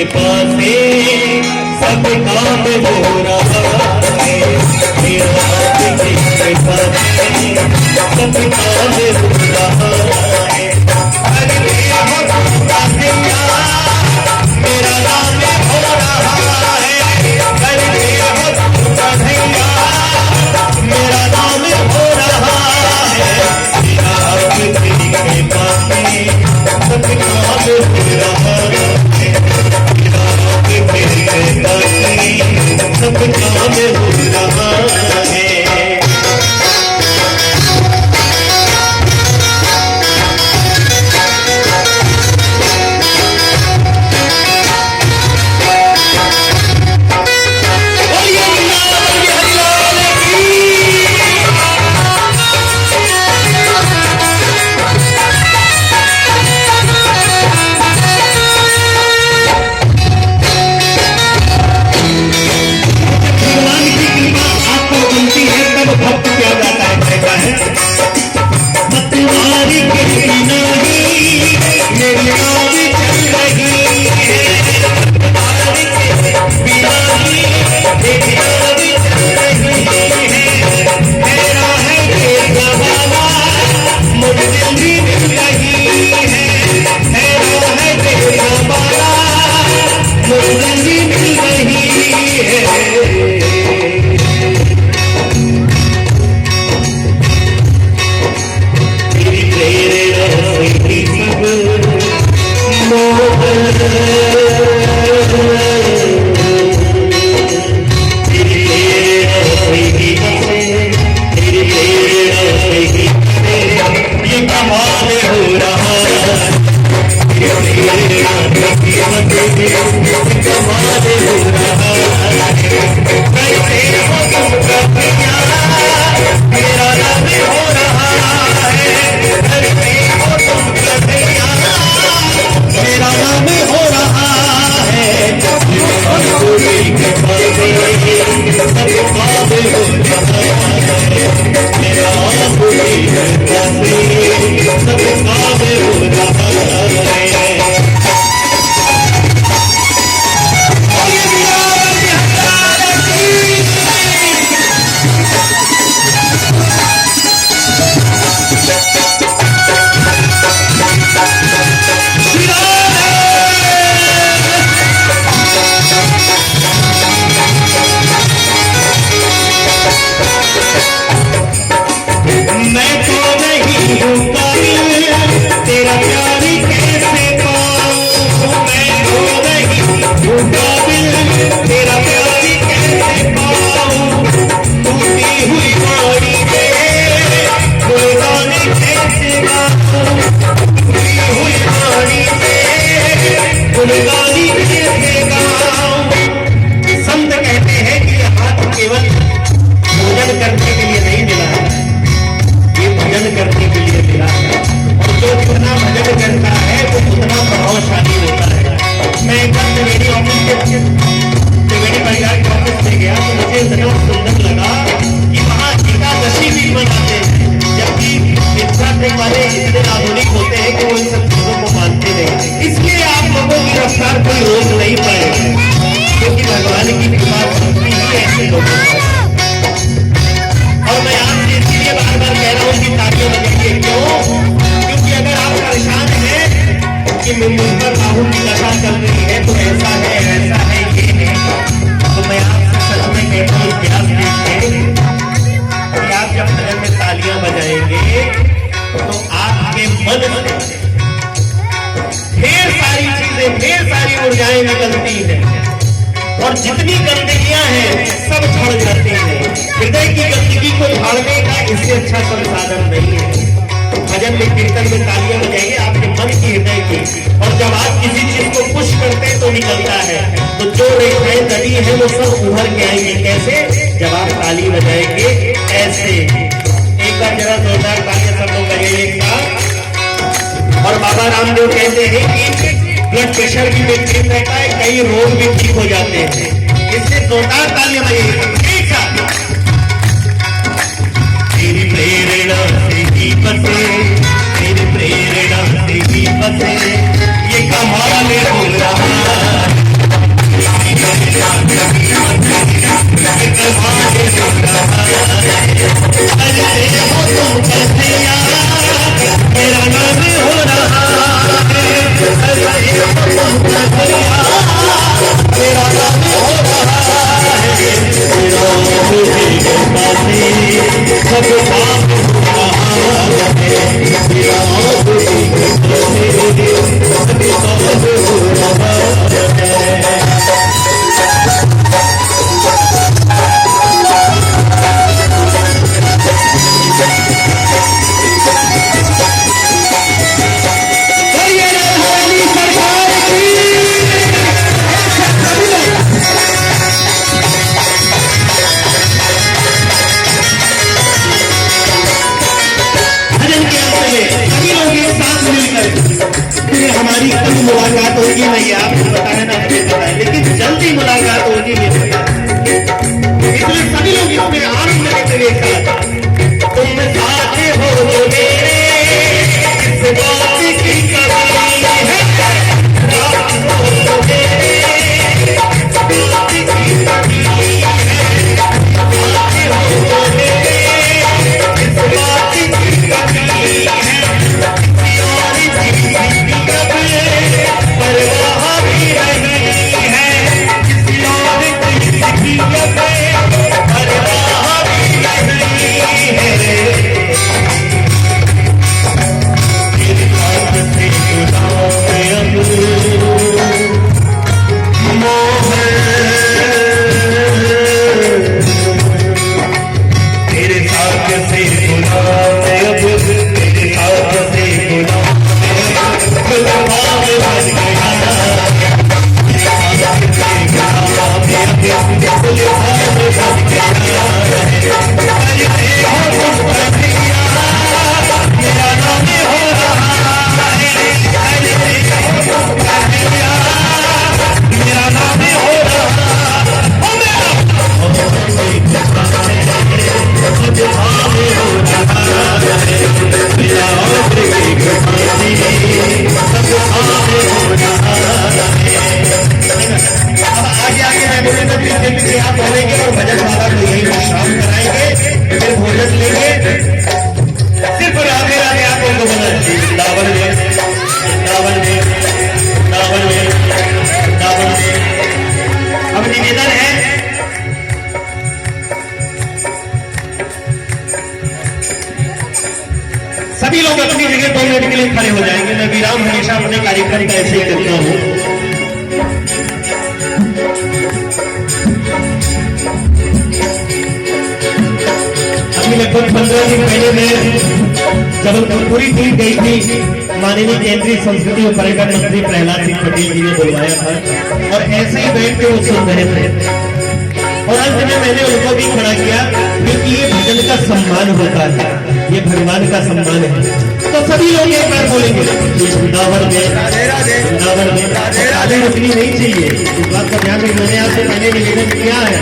कृपा से सब काम हो रहा है। मेरा आपकी कृपा से सब काम हो रहा है। अरे मेरा नाम हो रहा है। अरे मेरा नाम हो रहा है। मेरा आपकी कृपा से सब काम हो रहा है। सब काम हो रहा है। निकलती है और जितनी गंदगियां हैं सब झड़ जाती हैं। हृदय की गंदगी को झाड़ने का इससे अच्छा संसाधन नहीं है। भजन में कीर्तन में तालियां बजाइए आपके मन की हृदय की, और जब आप किसी चीज को पुश करते हैं तो निकलता है, तो जो रेखाएं दबी है वो सब उभर के आएंगे। कैसे? जब आप ताली बजाएंगे ऐसे। एक बार जरा जोरदार तालियां सब लोग बजाइएगा। और बाबा रामदेव कहते हैं कि ब्लड प्रेशर भी मेंटेन रहता है, कई रोग भी ठीक हो जाते हैं। इससे जोरदार तालियां बजाइएगा। तेरी प्रेरणा से ही बसे, तेरी प्रेरणा से ही बसे, ये कमाल हो रहा है। मेरा नाम हो रहा है, मेरा नाम हो रहा है, मेरा मुझे कृपा से सब काम हो रहा है, मेरा मुझे कृपा से सब काम हो रहा है। हमारी कभी मुलाकात होगी नहीं, आपको बताया ना, मुझे पता है, लेकिन जल्दी मुलाकात होगी ये पता है। इसलिए सभी लोग इसमें आनंद लेते हुए साथ तुम साथ हो मेरे, इस बात की कमी है, साथ हो मेरे, इस बात की कमी है, साथ हो मेरे, इस बात की कमी है। परवाह भी नहीं है किसी और की जिंदगी में, परवाह भी नहीं है। तेरे हाथ से गुलाब अब मोह, तेरे हाथ से गुलाब अब, तेरे हाथ से गुलाब आप बोलेंगे और भजन वाला को यही विश्राम कराएंगे, फिर भोजन लेंगे, सिर्फ राधे राधे आप उनको बोला वृंदावन में, वृंदावन में, वृंदावन में, वृंदावन में। अब निवेदन है सभी लोग अपनी जगह 2 मिनट के लिए खड़े हो जाएंगे। मैं विराम हमेशा अपने कार्यक्रम का ऐसे ही करता हूँ। लगभग 15 दिन पहले मैं जबलपुरी ट्रिप गई थी, माननीय केंद्रीय संस्कृति और पर्यटन मंत्री प्रहलाद सिंह पटेल जी ने बुलवाया था और ऐसे ही बैठ के वो सुन रहे थे और अंत में मैंने उनको भी खड़ा किया, क्योंकि ये भजन का सम्मान होता है, ये भगवान का सम्मान है। तो सभी लोग एक बार बोलेंगे वृंदावन में, वृंदावन में ताली रुकनी नहीं चाहिए। इस बात का ध्यान रखिए, मैंने आपसे पहले निवेदन किया है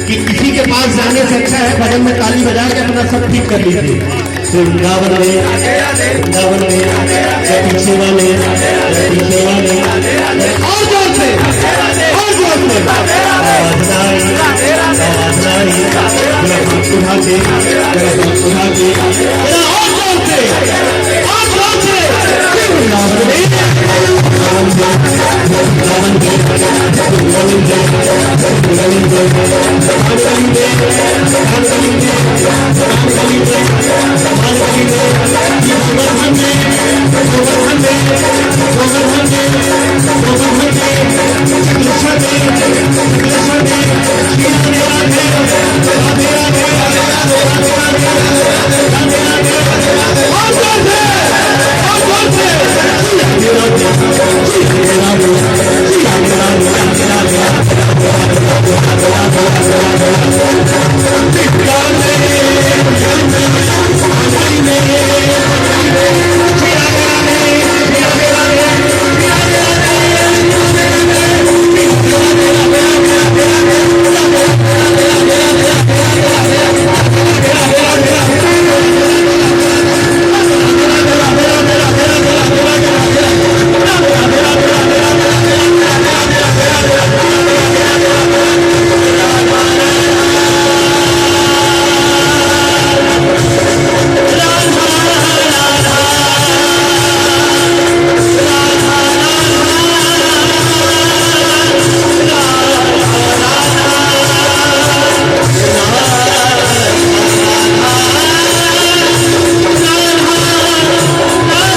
कि किसी के पास जाने से अच्छा है भजन में ताली बजा के अपना सब ठीक कर लीजिए। तो वृंदावन में, वृंदावन में, पीछे वाले, पीछे वाले, और जोर से, और जोर से आवाज आई, आवाज आई, उठा के, उठा के, और जोर से, और जोर से, वृंदावन में, वृंदावन में, वृंदावन में,